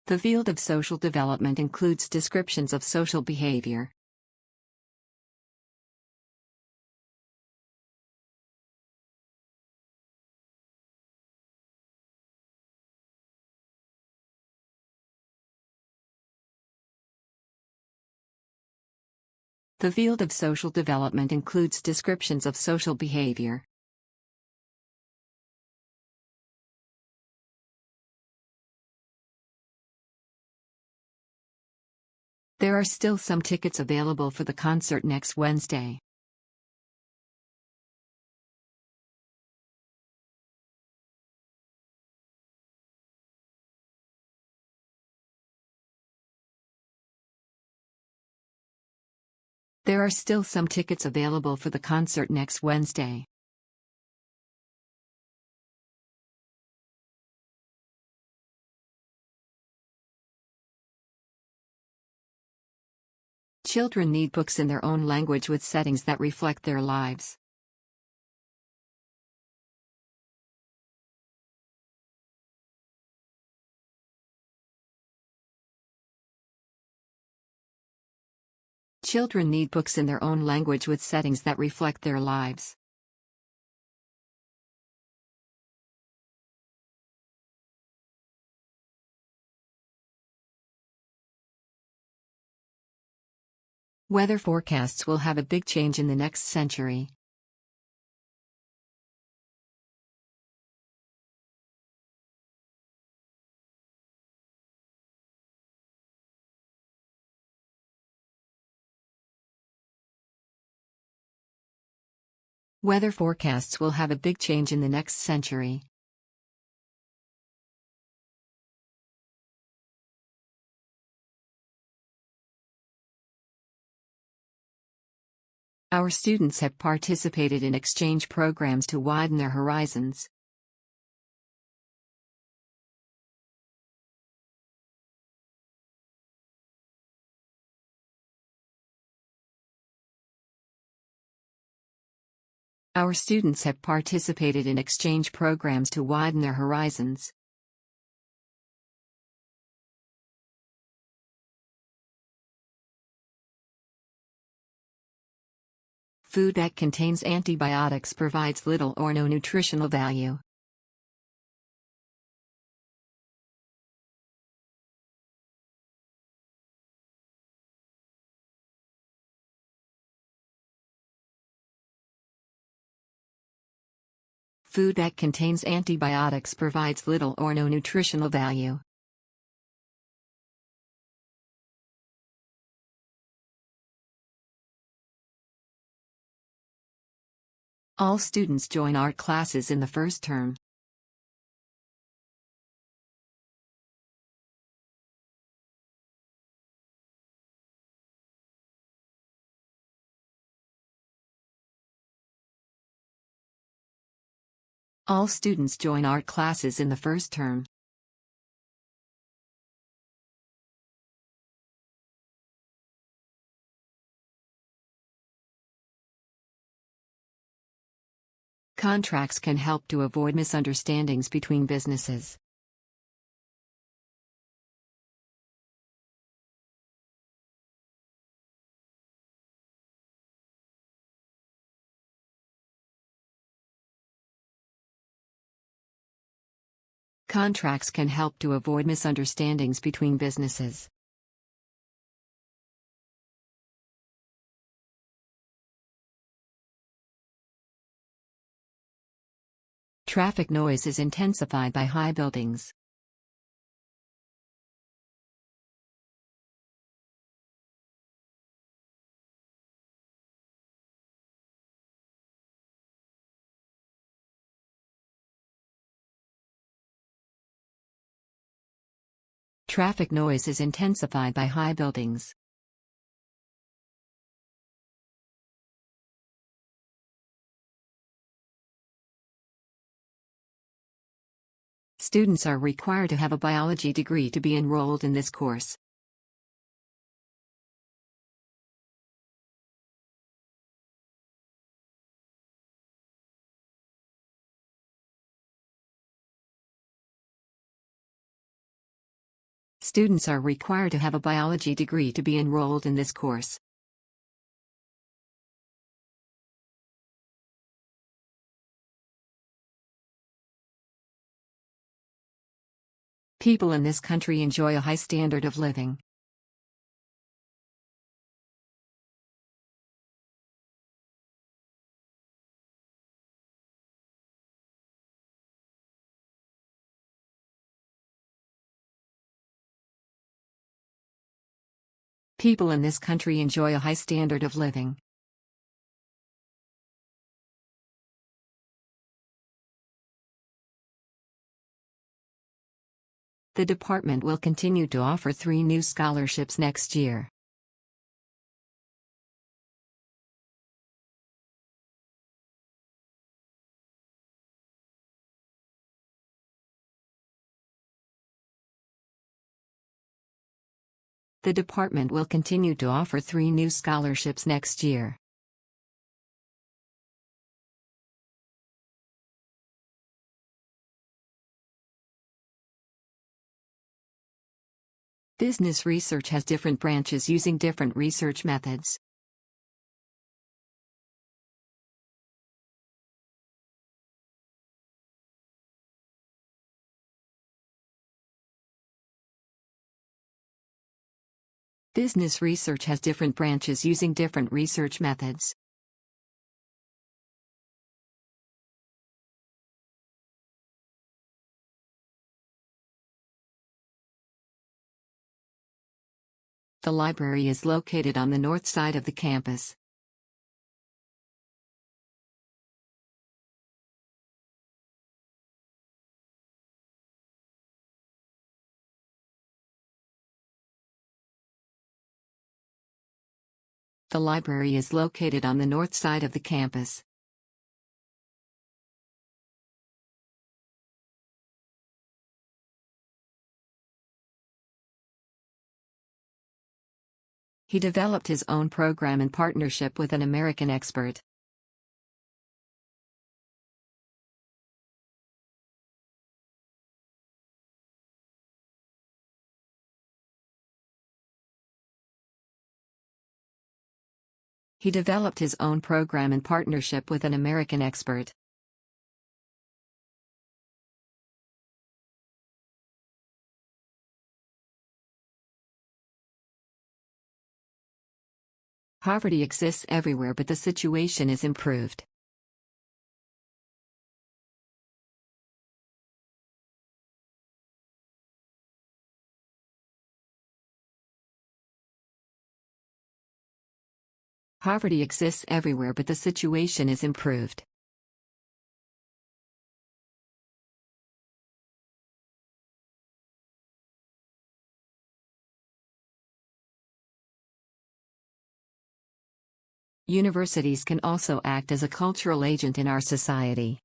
The field of social development includes descriptions of social behavior. The field of social development includes descriptions of social behavior. There are still some tickets available for the concert next Wednesday. There are still some tickets available for the concert next Wednesday. Children need books in their own language with settings that reflect their lives. Children need books in their own language with settings that reflect their lives. Weather forecasts will have a big change in the next century. Weather forecasts will have a big change in the next century. Our students have participated in exchange programs to widen their horizons. Our students have participated in exchange programs to widen their horizons. Food that contains antibiotics provides little or no nutritional value. Food that contains antibiotics provides little or no nutritional value. All students join art classes in the first term. All students join art classes in the first term. Contracts can help to avoid misunderstandings between businesses. Contracts can help to avoid misunderstandings between businesses. Traffic noise is intensified by high buildings. Traffic noise is intensified by high buildings. Students are required to have a biology degree to be enrolled in this course. Students are required to have a biology degree to be enrolled in this course. People in this country enjoy a high standard of living. People in this country enjoy a high standard of living. The department will continue to offer 3 new scholarships next year. The department will continue to offer 3 new scholarships next year. Business research has different branches using different research methods. Business research has different branches using different research methods. The library is located on the north side of the campus. The library is located on the north side of the campus. He developed his own program in partnership with an American expert. He developed his own program in partnership with an American expert. Poverty exists everywhere, but the situation is improved. Poverty exists everywhere, but the situation is improved. Universities can also act as a cultural agent in our society.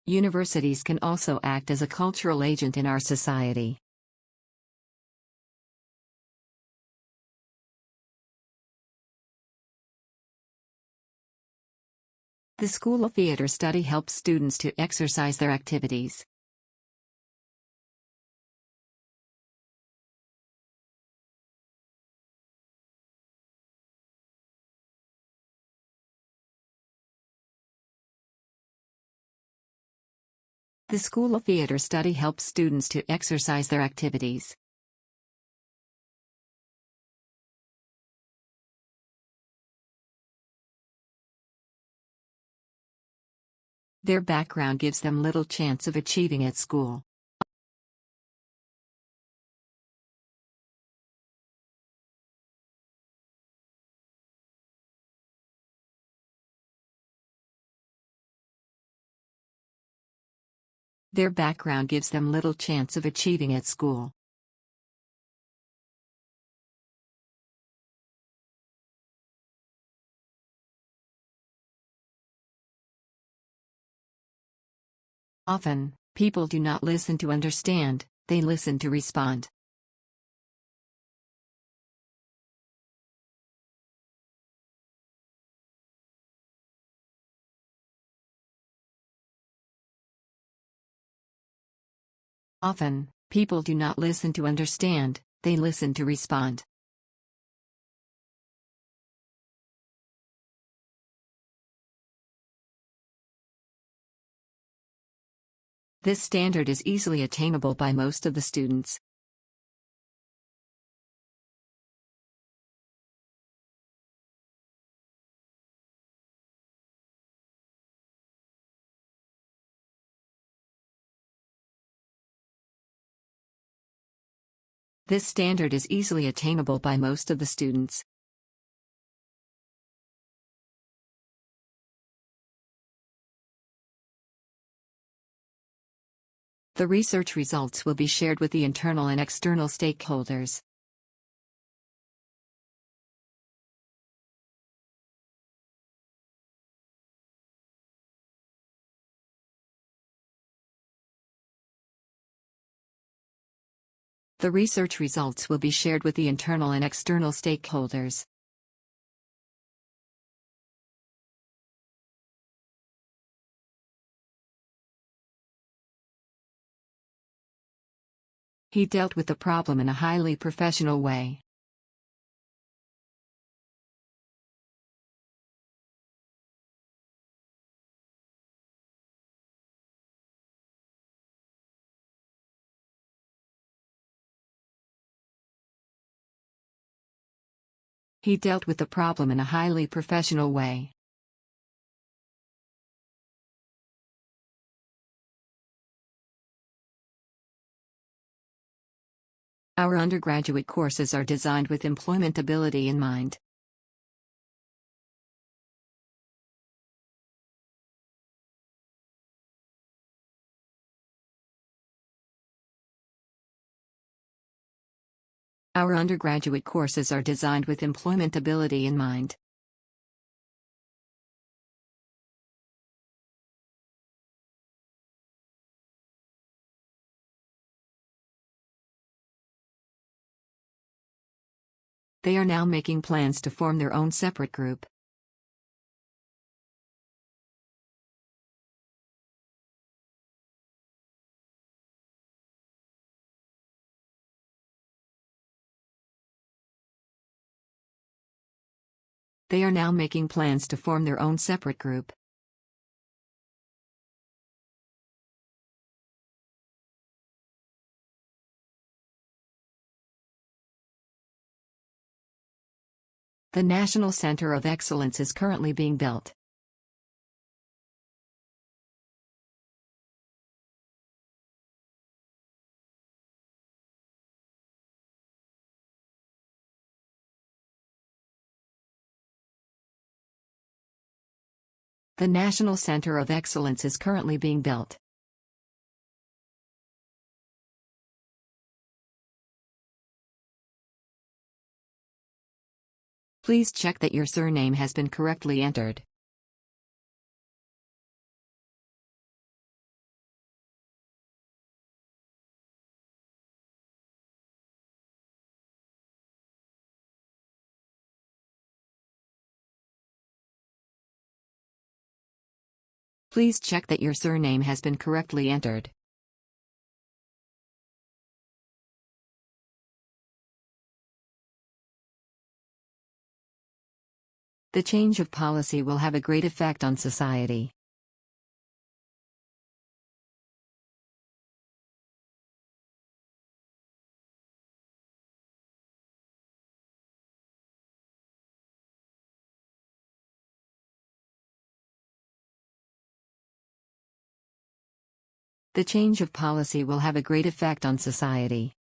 Universities can also act as a cultural agent in our society. The School of Theatre Study helps students to exercise their activities. The School of Theatre Study helps students to exercise their activities. Their background gives them little chance of achieving at school. Their background gives them little chance of achieving at school. Often, people do not listen to understand, they listen to respond. Often, people do not listen to understand, they listen to respond. This standard is easily attainable by most of the students. This standard is easily attainable by most of the students. The research results will be shared with the internal and external stakeholders. The research results will be shared with the internal and external stakeholders. He dealt with the problem in a highly professional way. He dealt with the problem in a highly professional way. Our undergraduate courses are designed with employmentability in mind. Our undergraduate courses are designed with employmentability in mind. They are now making plans to form their own separate group. They are now making plans to form their own separate group. The National Center of Excellence is currently being built. The National Center of Excellence is currently being built. Please check that your surname has been correctly entered. Please check that your surname has been correctly entered. The change of policy will have a great effect on society. The change of policy will have a great effect on society.